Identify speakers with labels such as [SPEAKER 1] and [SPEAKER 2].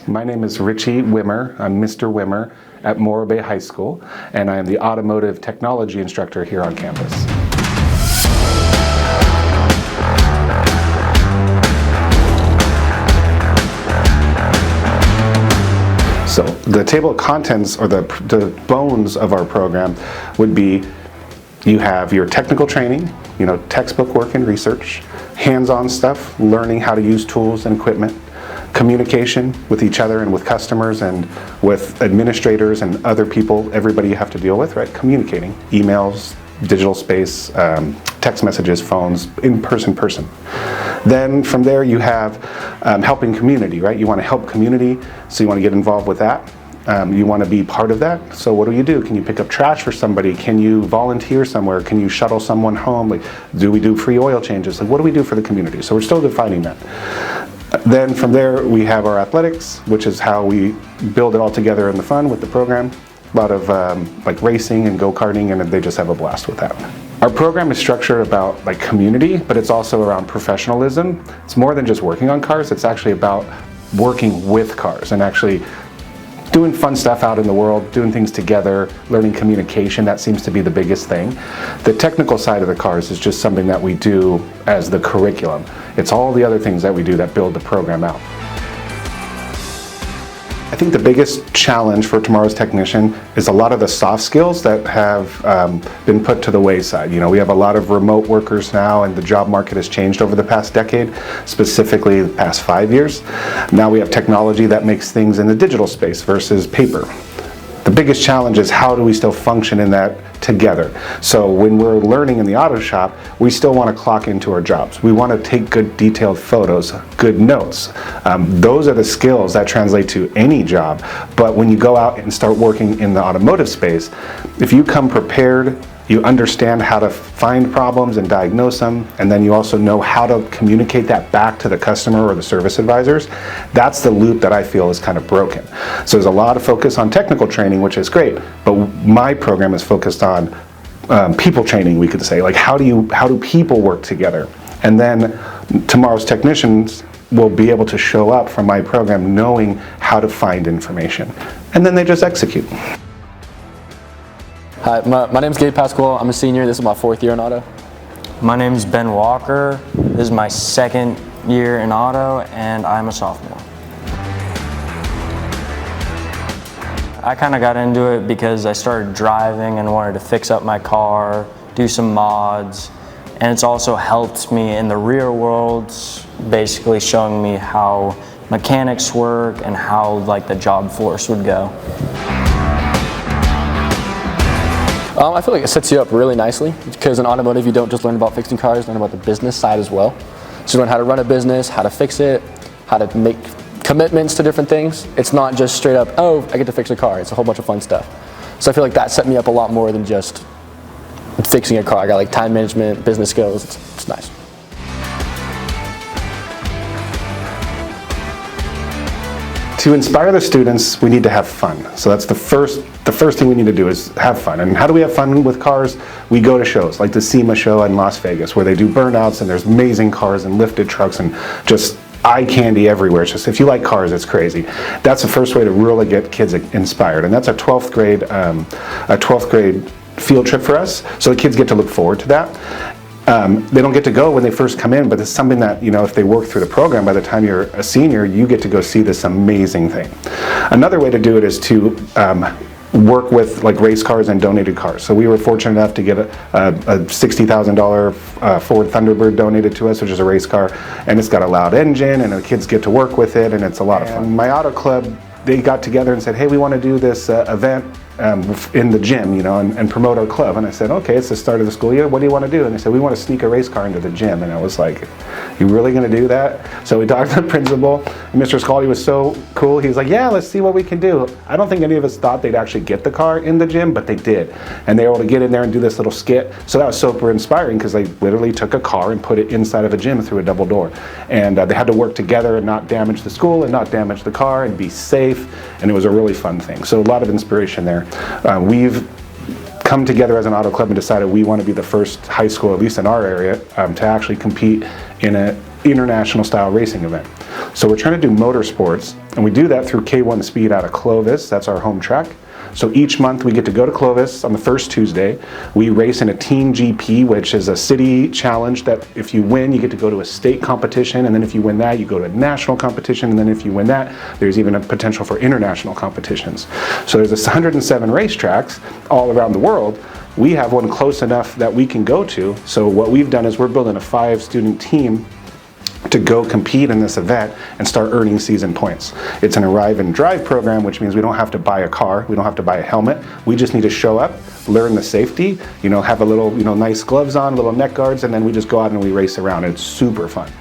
[SPEAKER 1] My name is Richie Wimmer. I'm Mr. Wimmer at Morro Bay High School, and I am the automotive technology instructor here on campus. So the table of contents, or the bones of our program, would be you have your technical training, textbook work and research, hands-on stuff, learning how to use tools and equipment, communication with each other and with customers and with administrators and other people, everybody you have to deal with, right? Communicating, emails, digital space, text messages, phones, in-person. Then from there you have helping community, right? You want to help community, so you want to get involved with that. You want to be part of that. So what do? Can you pick up trash for somebody? Can you volunteer somewhere? Can you shuttle someone home? Like, do we do free oil changes? Like, what do we do for the community? So we're still defining that. Then from there we have our athletics, which is how we build it all together in the fun with the program. A lot of like racing and go-karting, and they just have a blast with that. Our program is structured about like community, but it's also around professionalism. It's more than just working on cars. It's actually about working with cars and actually doing fun stuff out in the world, doing things together, learning communication. That seems to be the biggest thing. The technical side of the cars is just something that we do as the curriculum. It's all the other things that we do that build the program out. I think the biggest challenge for tomorrow's technician is a lot of the soft skills that have been put to the wayside. We have a lot of remote workers now, and the job market has changed over the past decade, specifically the past 5 years. Now we have technology that makes things in the digital space versus paper. The biggest challenge is how do we still function in that together? So when we're learning in the auto shop, we still want to clock into our jobs. We want to take good detailed photos, good notes. Those are the skills that translate to any job. But when you go out and start working in the automotive space, if you come prepared, you understand how to find problems and diagnose them, and then you also know how to communicate that back to the customer or the service advisors. That's the loop that I feel is kind of broken. So there's a lot of focus on technical training, which is great, but my program is focused on people training, we could say. Like, how do people work together? And then tomorrow's technicians will be able to show up from my program knowing how to find information. And then they just execute.
[SPEAKER 2] Hi, my name's Gabe Pasquale. I'm a senior. This is my 4th year in auto.
[SPEAKER 3] My name's Ben Walker. This is my 2nd year in auto, and I'm a sophomore. I kind of got into it because I started driving and wanted to fix up my car, do some mods, and it's also helped me in the real world, basically showing me how mechanics work and how like the job force would go.
[SPEAKER 2] I feel like it sets you up really nicely, because in automotive you don't just learn about fixing cars, you learn about the business side as well. So you learn how to run a business, how to fix it, how to make commitments to different things. It's not just straight up, oh, I get to fix a car. It's a whole bunch of fun stuff. So I feel like that set me up a lot more than just fixing a car. I got like time management, business skills. It's nice.
[SPEAKER 1] To inspire the students, we need to have fun. So that's the first thing we need to do is have fun. And how do we have fun with cars? We go to shows like the SEMA show in Las Vegas, where they do burnouts and there's amazing cars and lifted trucks and just eye candy everywhere. It's just, if you like cars, it's crazy. That's the first way to really get kids inspired. And that's a 12th grade field trip for us. So the kids get to look forward to that. They don't get to go when they first come in, but it's something that, if they work through the program, by the time you're a senior, you get to go see this amazing thing. Another way to do it is to work with like race cars and donated cars. So we were fortunate enough to get a $60,000 Ford Thunderbird donated to us, which is a race car, and it's got a loud engine, and the kids get to work with it, and it's a lot of fun. My auto club, they got together and said, hey, we want to do this event in the gym, and promote our club. And I said, okay, it's the start of the school year. What do you want to do? And they said, we want to sneak a race car into the gym. And I was like, you really going to do that? So we talked to the principal, and Mr. Scaldi was so cool. He was like, yeah, let's see what we can do. I don't think any of us thought they'd actually get the car in the gym, but they did. And they were able to get in there and do this little skit. So that was super inspiring, because they literally took a car and put it inside of a gym through a double door. And they had to work together and not damage the school and not damage the car and be safe. And it was a really fun thing. So a lot of inspiration there. We've come together as an auto club and decided we want to be the first high school, at least in our area, to actually compete in an international style racing event. So we're trying to do motorsports And we do that through K1 Speed out of Clovis. That's our home track. So each month we get to go to Clovis on the first Tuesday. We race in a Team GP, which is a city challenge that if you win, you get to go to a state competition. And then if you win that, you go to a national competition. And then if you win that, there's even a potential for international competitions. So there's 107 racetracks all around the world. We have one close enough that we can go to. So what we've done is we're building a 5-student team to go compete in this event and start earning season points. It's an arrive and drive program, which means we don't have to buy a car, we don't have to buy a helmet. We just need to show up, learn the safety, have a little, nice gloves on, little neck guards, and then we just go out and we race around. It's super fun.